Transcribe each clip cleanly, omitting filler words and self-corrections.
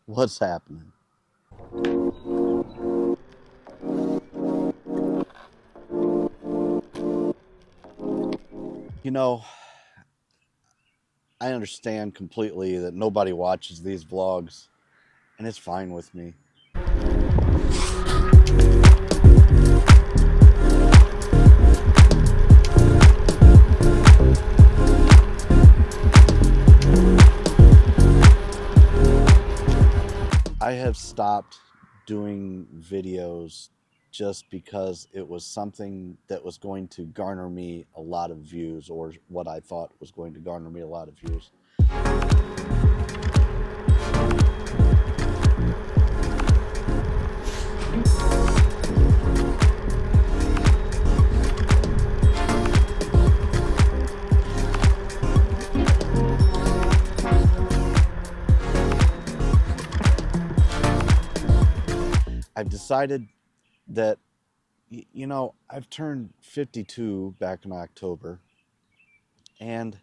What's happening? You know, I understand completely that nobody watches these vlogs, and it's fine with me. I have stopped doing videos just because it was something that was going to garner me a lot of views, or what I thought was going to garner me a lot of views. I've decided that, I've turned 52 back in October, and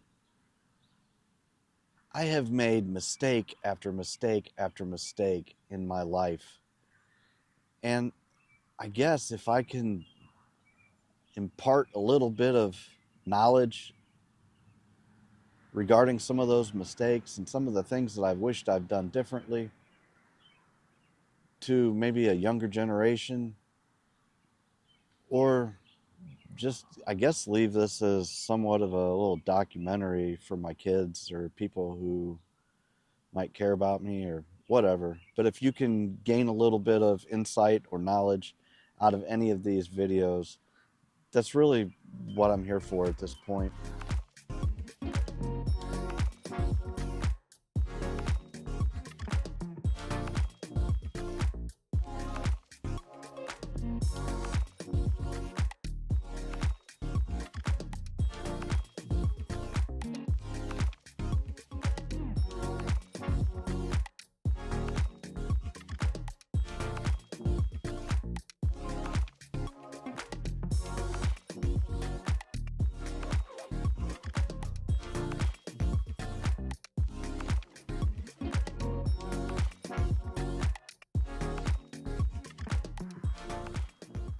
I have made mistake after mistake after mistake in my life. And I guess if I can impart a little bit of knowledge regarding some of those mistakes and some of the things that I've wished I've done differently to maybe a younger generation, or just, I guess, leave this as somewhat of a little documentary for my kids or people who might care about me or whatever. But if you can gain a little bit of insight or knowledge out of any of these videos, that's really what I'm here for at this point.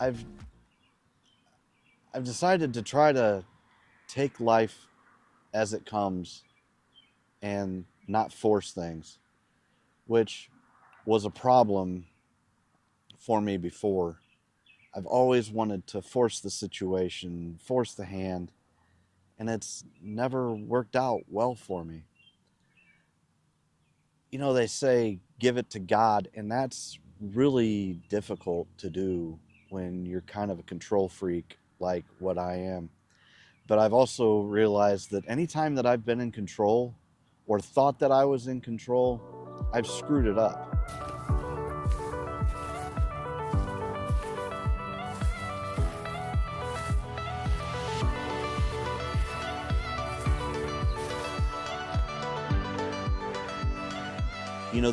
I've I've decided to try to take life as it comes and not force things, which was a problem for me before. I've always wanted to force the situation, force the hand, and it's never worked out well for me. They say give it to God, and that's really difficult to do when you're kind of a control freak like what I am. But I've also realized that anytime that I've been in control or thought that I was in control, I've screwed it up.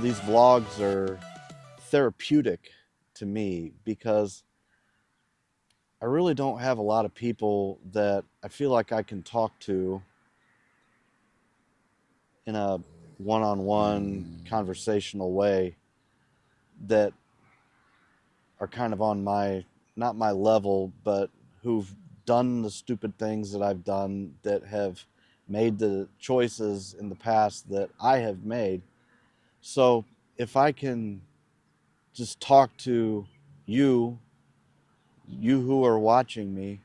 These vlogs are therapeutic to me because I really don't have a lot of people that I feel like I can talk to in a one-on-one conversational way that are kind of on my, not my level, but who've done the stupid things that I've done, that have made the choices in the past that I have made. So if I can just talk to you, you who are watching me,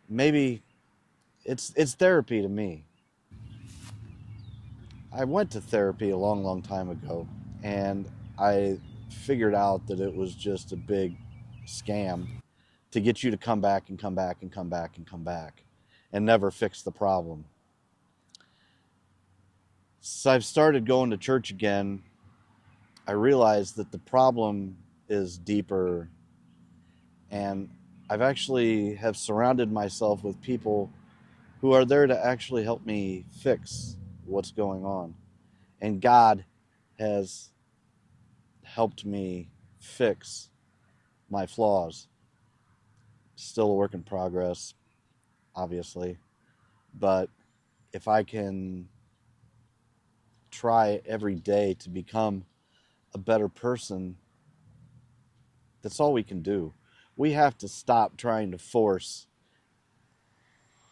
maybe it's therapy to me. I went to therapy a long, long time ago, and I figured out that it was just a big scam to get you to come back and come back and come back and come back and never fix the problem. So I've started going to church again. I realized that the problem is deeper, and I've actually have surrounded myself with people who are there to actually help me fix what's going on. And God has helped me fix my flaws. Still a work in progress, obviously, but if I can try every day to become a better person, that's all we can do. We have to stop trying to force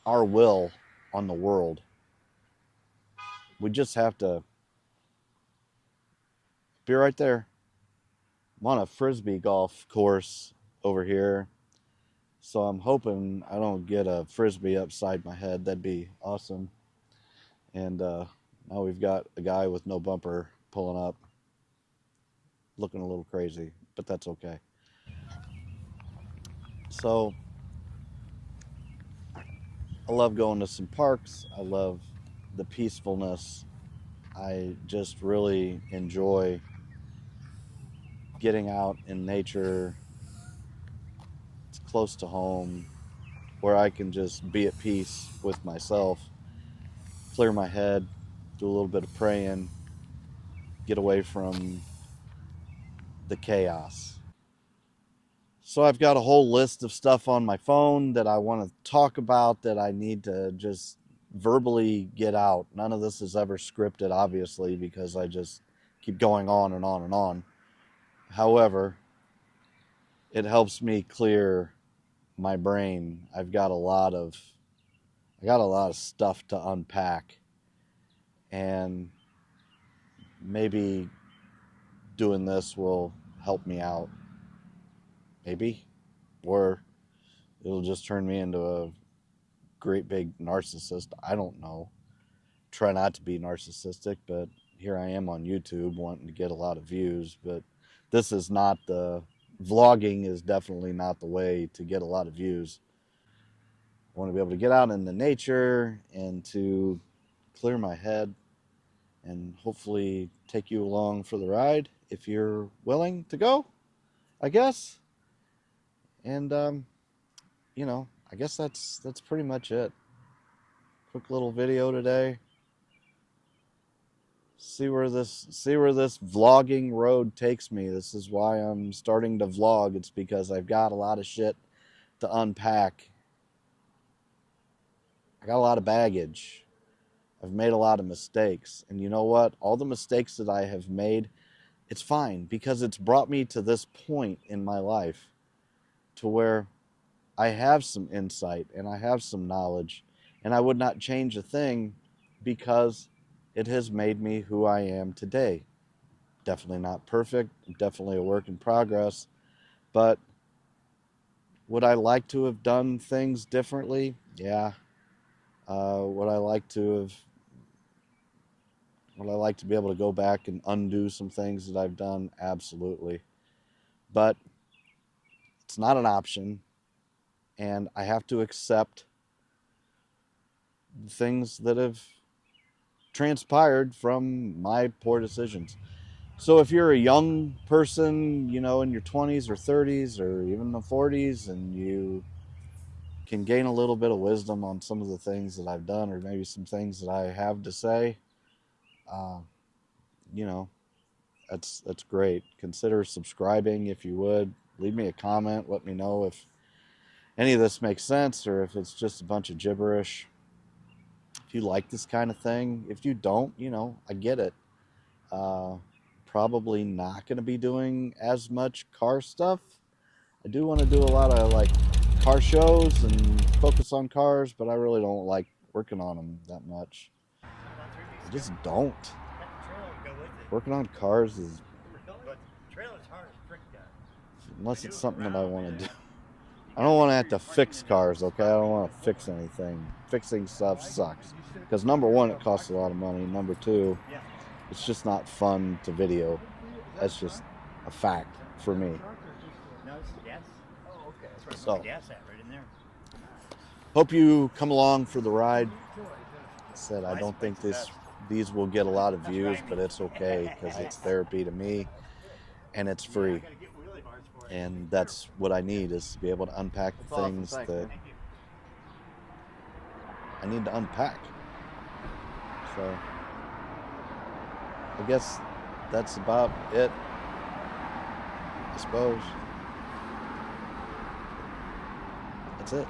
our will on the world. We just have to be right there. I'm on a frisbee golf course over here, so I'm hoping I don't get a frisbee upside my head. That'd be awesome. And now we've got a guy with no bumper pulling up, looking a little crazy, but that's okay. So I love going to some parks. I love the peacefulness. I just really enjoy getting out in nature. It's close to home where I can just be at peace with myself, clear my head, do a little bit of praying, get away from the chaos. So I've got a whole list of stuff on my phone that I want to talk about that I need to just verbally get out. None of this is ever scripted, obviously, because I just keep going on and on and on. However, it helps me clear my brain. I got a lot of stuff to unpack, and maybe doing this will help me out. Maybe, or it'll just turn me into a great big narcissist. I don't know. Try not to be narcissistic, but here I am on YouTube wanting to get a lot of views, but this is not vlogging is definitely not the way to get a lot of views. I want to be able to get out in the nature and to clear my head and hopefully take you along for the ride if you're willing to go, I guess. And I guess that's pretty much it. Quick little video today. See where this vlogging road takes me. This is why I'm starting to vlog. It's because I've got a lot of shit to unpack. I got a lot of baggage. I've made a lot of mistakes. And you know what? All the mistakes that I have made, it's fine because it's brought me to this point in my life to where I have some insight and I have some knowledge, and I would not change a thing because it has made me who I am today. Definitely not perfect, definitely a work in progress, but would I like to have done things differently? Yeah. Would I like to be able to go back and undo some things that I've done? Absolutely. But it's not an option, and I have to accept the things that have transpired from my poor decisions. So if you're a young person, in your 20s or 30s or even the 40s, and you can gain a little bit of wisdom on some of the things that I've done, or maybe some things that I have to say, that's great. Consider subscribing if you would. Leave me a comment. Let me know if any of this makes sense or if it's just a bunch of gibberish. If you like this kind of thing. If you don't, I get it. Probably not going to be doing as much car stuff. I do want to do a lot of car shows and focus on cars, but I really don't like working on them that much. I just don't. Working on cars is, unless it's something that I want to do. I don't want to have to fix cars, okay? I don't want to fix anything. Fixing stuff sucks. Because number one, it costs a lot of money. Number two, it's just not fun to video. That's just a fact for me. So, hope you come along for the ride. I said I don't think these will get a lot of views, but it's okay because it's therapy to me and it's free. And that's what I need, is to be able to unpack the things that I need to unpack. So I guess that's about it, I suppose. That's it.